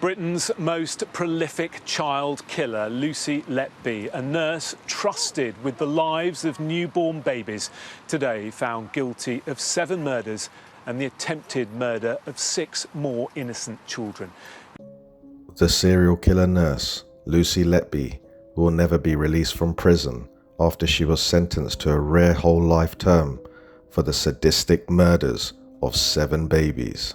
Britain's most prolific child killer, Lucy Letby, a nurse trusted with the lives of newborn babies, today found guilty of 7 murders and the attempted murder of 6 more innocent children. The serial killer nurse, Lucy Letby, will never be released from prison after she was sentenced to a rare whole life term for the sadistic murders of 7 babies.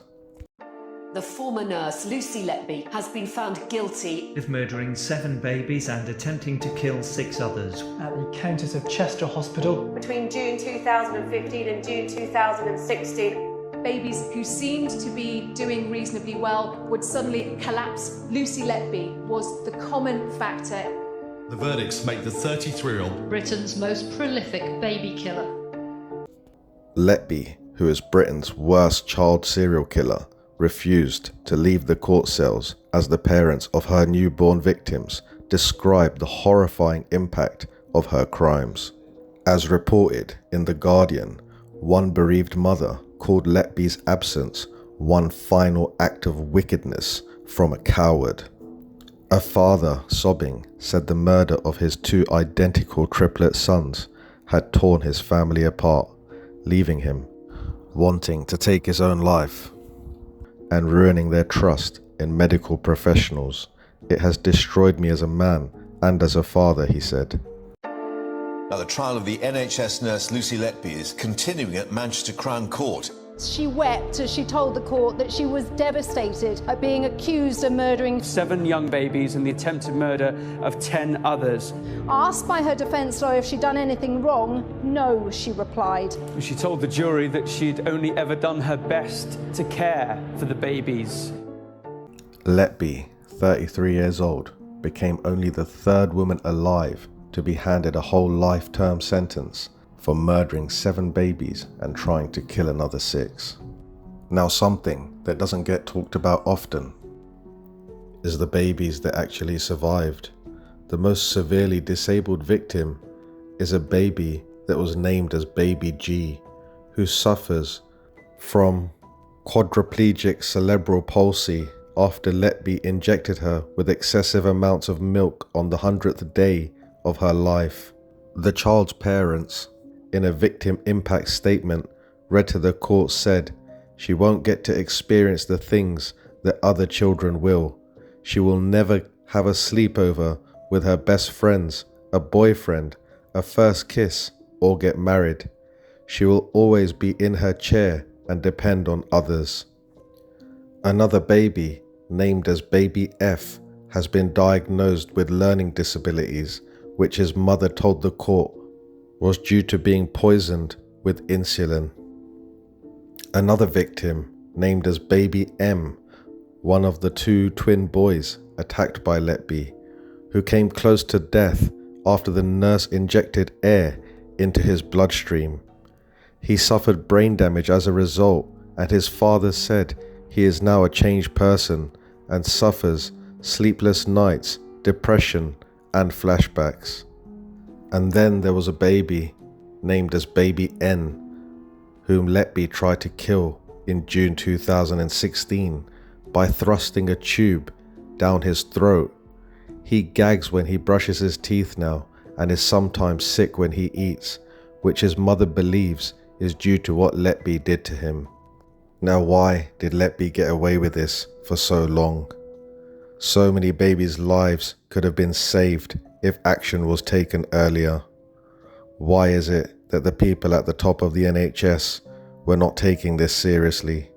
The former nurse, Lucy Letby, has been found guilty of murdering 7 babies and attempting to kill 6 others at the Countess of Chester Hospital between June 2015 and June 2016. Babies who seemed to be doing reasonably well would suddenly collapse. Lucy Letby was the common factor. The verdicts make the 33-year-old Britain's most prolific baby killer. Letby, who is Britain's worst child serial killer, refused to leave the court cells as the parents of her newborn victims described the horrifying impact of her crimes. As reported in The Guardian, one bereaved mother called Letby's absence one final act of wickedness from a coward. A father, sobbing, said the murder of his 2 identical triplet sons had torn his family apart, leaving him wanting to take his own life and ruining their trust in medical professionals. It has destroyed me as a man and as a father, he said. Now, the trial of the NHS nurse Lucy Letby is continuing at Manchester Crown Court. She wept as she told the court that she was devastated at being accused of murdering 7 young babies and the attempted murder of 10 others. Asked by her defence lawyer if she'd done anything wrong, no, she replied. She told the jury that she'd only ever done her best to care for the babies. Letby, 33 years old, became only the 3rd woman alive to be handed a whole life term sentence for murdering 7 babies and trying to kill another 6. Now, something that doesn't get talked about often is the babies that actually survived. The most severely disabled victim is a baby that was named as Baby G, who suffers from quadriplegic cerebral palsy after Letby injected her with excessive amounts of milk on the 100th day of her life. The child's parents, in a victim impact statement read to the court, said she won't get to experience the things that other children will. She will never have a sleepover with her best friends, a boyfriend, a first kiss, or get married. She will always be in her chair and depend on others. Another baby, named as Baby F, has been diagnosed with learning disabilities, which his mother told the court was due to being poisoned with insulin. Another victim, named as Baby M, one of the 2 twin boys attacked by Letby, who came close to death after the nurse injected air into his bloodstream. He suffered brain damage as a result, and his father said he is now a changed person and suffers sleepless nights, depression, and flashbacks. And then there was a baby named as Baby N, whom Letby tried to kill in June 2016 by thrusting a tube down his throat. He gags when he brushes his teeth now and is sometimes sick when he eats, which his mother believes is due to what Letby did to him. Now, why did Letby get away with this for so long? So many babies' lives could have been saved if action was taken earlier. Why is it that the people at the top of the NHS were not taking this seriously?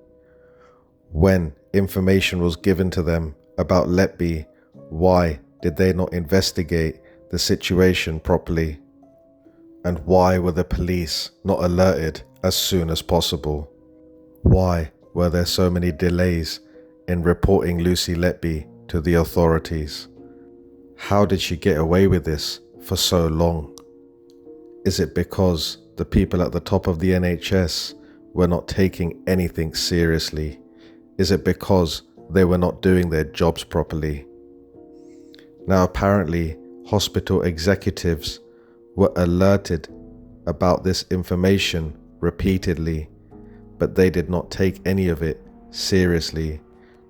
When information was given to them about Letby, why did they not investigate the situation properly? And why were the police not alerted as soon as possible? Why were there so many delays in reporting Lucy Letby to the authorities? How did she get away with this for so long? Is it because the people at the top of the NHS were not taking anything seriously? Is it because they were not doing their jobs properly? Now, apparently, hospital executives were alerted about this information repeatedly, but they did not take any of it seriously.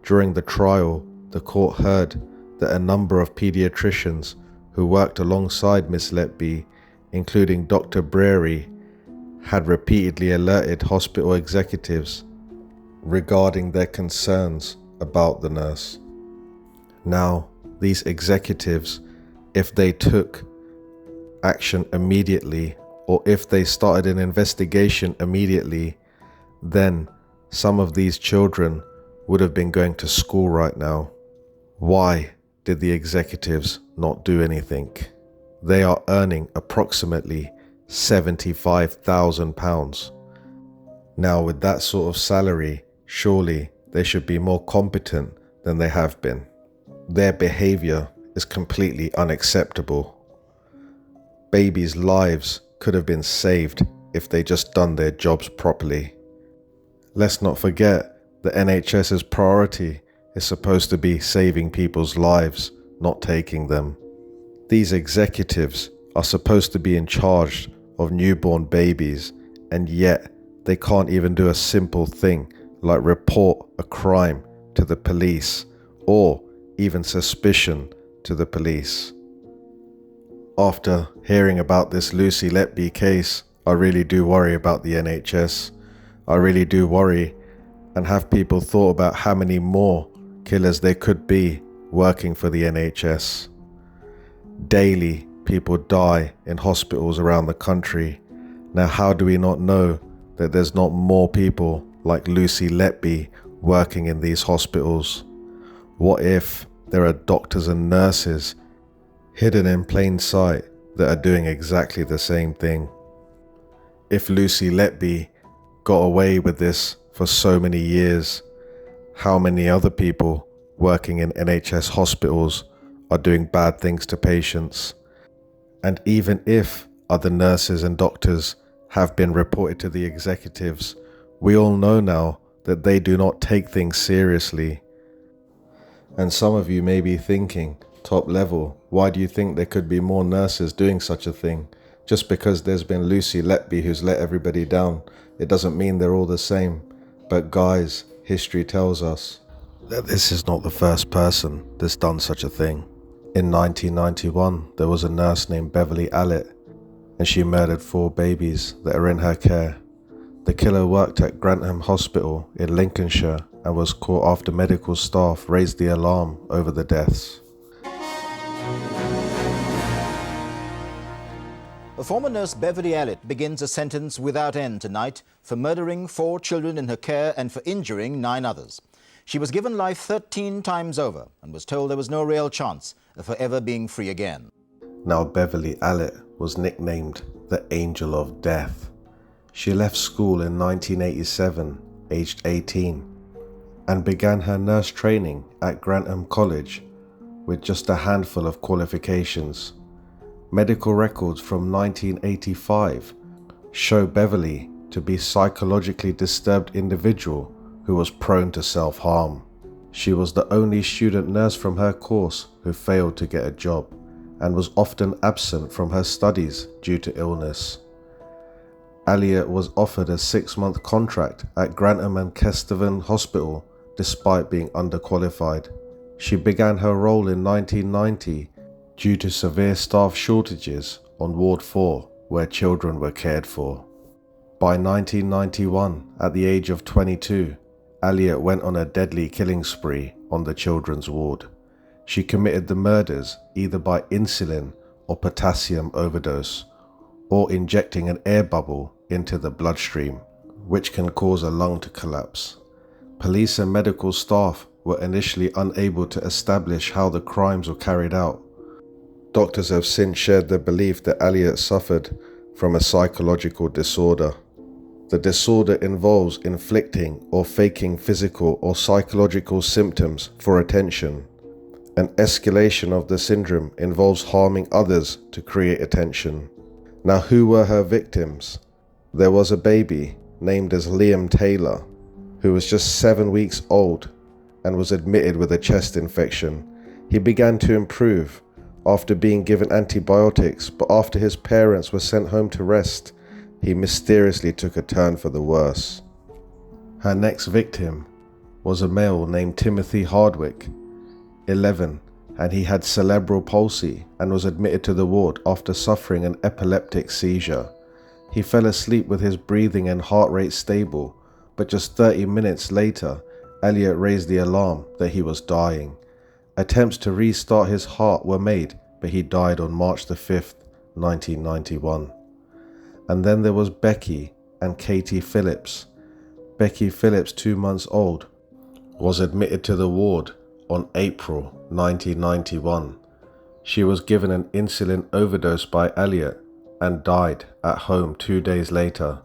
During the trial, the court heard that a number of paediatricians who worked alongside Miss Letby, including Dr. Breary, had repeatedly alerted hospital executives regarding their concerns about the nurse. Now, these executives, if they took action immediately, or if they started an investigation immediately, then some of these children would have been going to school right now. Why did the executives not do anything? They are earning approximately £75,000. Now, with that sort of salary, surely they should be more competent than they have been. Their behavior is completely unacceptable. Babies' lives could have been saved if they just done their jobs properly. Let's not forget the NHS's priority is supposed to be saving people's lives, not taking them. These executives are supposed to be in charge of newborn babies, and yet they can't even do a simple thing like report a crime to the police or even suspicion to the police. After hearing about this Lucy Letby case, I really do worry about the NHS. I really do worry, and have people thought about how many more killers there could be working for the NHS? Daily, people die in hospitals around the country. Now, how do we not know that there's not more people like Lucy Letby working in these hospitals? What if there are doctors and nurses hidden in plain sight that are doing exactly the same thing? If Lucy Letby got away with this for so many years, how many other people working in NHS hospitals are doing bad things to patients? And even if other nurses and doctors have been reported to the executives, we all know now that they do not take things seriously. And some of you may be thinking, top level, why do you think there could be more nurses doing such a thing? Just because there's been Lucy Letby who's let everybody down, it doesn't mean they're all the same. But guys, history tells us that this is not the first person that's done such a thing. In 1991, there was a nurse named Beverley Allitt, and she murdered 4 babies that are in her care. The killer worked at Grantham Hospital in Lincolnshire and was caught after medical staff raised the alarm over the deaths. The former nurse Beverley Allitt begins a sentence without end tonight for murdering 4 children in her care and for injuring 9 others. She was given life 13 times over and was told there was no real chance of her ever being free again. Now, Beverley Allitt was nicknamed the Angel of Death. She left school in 1987, aged 18, and began her nurse training at Grantham College with just a handful of qualifications. Medical records from 1985 show Beverley to be a psychologically disturbed individual who was prone to self-harm. She was the only student nurse from her course who failed to get a job and was often absent from her studies due to illness. Allitt was offered a 6-month contract at Grantham and Kesteven Hospital despite being underqualified. She began her role in 1990 due to severe staff shortages on Ward 4 where children were cared for. By 1991, at the age of 22, Allitt went on a deadly killing spree on the children's ward. She committed the murders either by insulin or potassium overdose, or injecting an air bubble into the bloodstream, which can cause a lung to collapse. Police and medical staff were initially unable to establish how the crimes were carried out. Doctors have since shared the belief that Allitt suffered from a psychological disorder. The disorder involves inflicting or faking physical or psychological symptoms for attention. An escalation of the syndrome involves harming others to create attention. Now, who were her victims? There was a baby named as Liam Taylor, who was just 7 weeks old and was admitted with a chest infection. He began to improve after being given antibiotics, but after his parents were sent home to rest, he mysteriously took a turn for the worse. Her next victim was a male named Timothy Hardwick, 11, and he had cerebral palsy and was admitted to the ward after suffering an epileptic seizure. He fell asleep with his breathing and heart rate stable, but just 30 minutes later, Allitt raised the alarm that he was dying. Attempts to restart his heart were made, but he died on March the 5th, 1991. And then there was Becky and Katie Phillips. Becky Phillips, 2 months old, was admitted to the ward on April 1991. She was given an insulin overdose by Allitt and died at home 2 days later.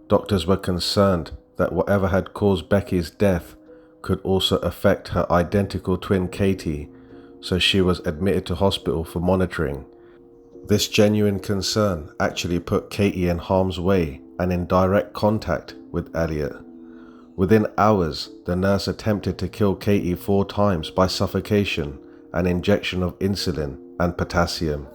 Doctors were concerned that whatever had caused Becky's death could also affect her identical twin Katie, so she was admitted to hospital for monitoring. This genuine concern actually put Katie in harm's way and in direct contact with Allitt. Within hours, the nurse attempted to kill Katie 4 times by suffocation and injection of insulin and potassium.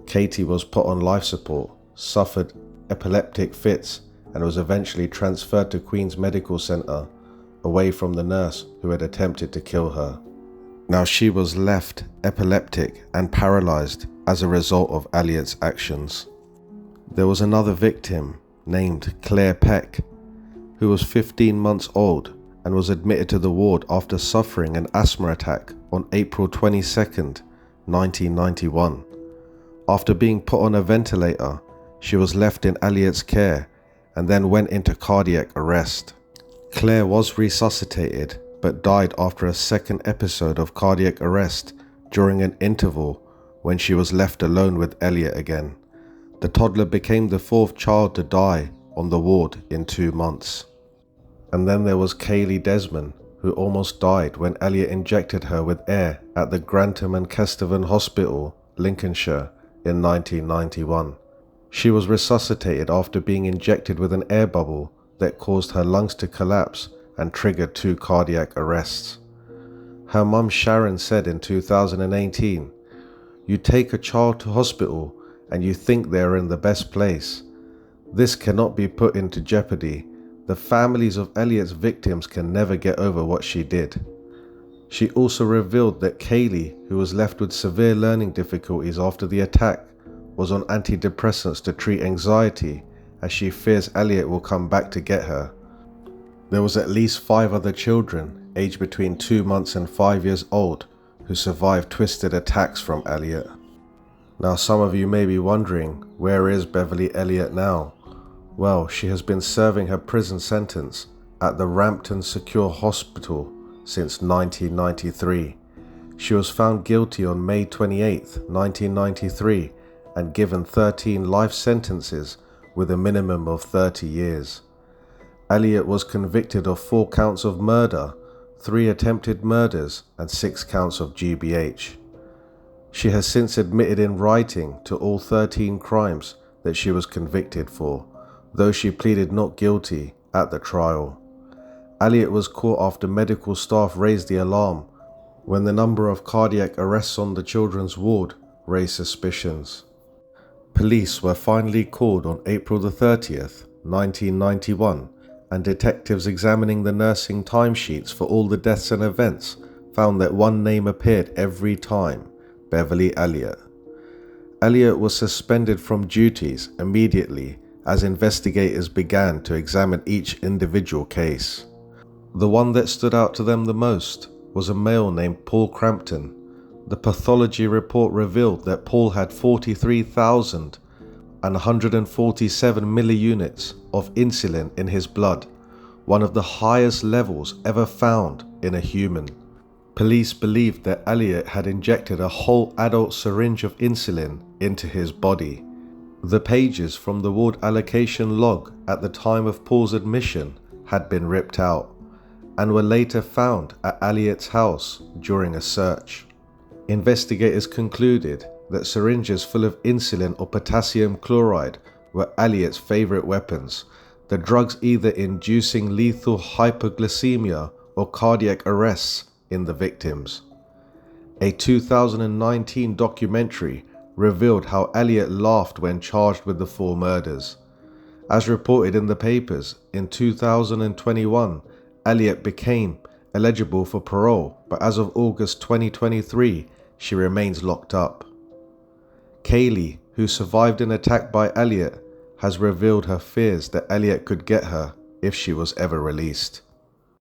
Katie was put on life support, suffered epileptic fits, and was eventually transferred to Queen's Medical Centre, away from the nurse who had attempted to kill her. Now she was left epileptic and paralysed as a result of Allitt's actions. There was another victim named Claire Peck, who was 15 months old and was admitted to the ward after suffering an asthma attack on April 22nd, 1991. After being put on a ventilator, she was left in Allitt's care and then went into cardiac arrest. Claire was resuscitated but died after a second episode of cardiac arrest during an interval when she was left alone with Allitt again. The toddler became the 4th child to die on the ward in 2 months. And then there was Kaylee Desmond, who almost died when Allitt injected her with air at the Grantham and Kesteven Hospital, Lincolnshire, in 1991. She was resuscitated after being injected with an air bubble that caused her lungs to collapse and triggered 2 cardiac arrests. Her mum Sharon said in 2018, "You take a child to hospital and you think they are in the best place. This cannot be put into jeopardy. The families of Allitt's victims can never get over what she did." She also revealed that Kaylee, who was left with severe learning difficulties after the attack, was on antidepressants to treat anxiety, as she fears Allitt will come back to get her. There was at least 5 other children, aged between 2 months and 5 years old, who survived twisted attacks from Allitt. Now some of you may be wondering, where is Beverley Allitt now? Well, she has been serving her prison sentence at the Rampton Secure Hospital since 1993. She was found guilty on May 28, 1993, and given 13 life sentences with a minimum of 30 years. Allitt was convicted of 4 counts of murder, 3 attempted murders, and 6 counts of GBH. She has since admitted in writing to all 13 crimes that she was convicted for, though she pleaded not guilty at the trial. Allitt was caught after medical staff raised the alarm when the number of cardiac arrests on the children's ward raised suspicions. Police were finally called on April the 30th, 1991, and detectives examining the nursing timesheets for all the deaths and events found that one name appeared every time: Beverley Allitt. Allitt was suspended from duties immediately as investigators began to examine each individual case. The one that stood out to them the most was a male named Paul Crampton. The pathology report revealed that Paul had 43,147 milliunits of insulin in his blood, one of the highest levels ever found in a human. Police believed that Allitt had injected a whole adult syringe of insulin into his body. The pages from the ward allocation log at the time of Paul's admission had been ripped out and were later found at Allitt's house during a search. Investigators concluded that syringes full of insulin or potassium chloride were Allitt's favorite weapons, the drugs either inducing lethal hypoglycemia or cardiac arrests in the victims. A 2019 documentary revealed how Allitt laughed when charged with the 4 murders. As reported in the papers, in 2021, Allitt became eligible for parole, but as of August 2023, she remains locked up. Kaylee, who survived an attack by Allitt, has revealed her fears that Allitt could get her if she was ever released.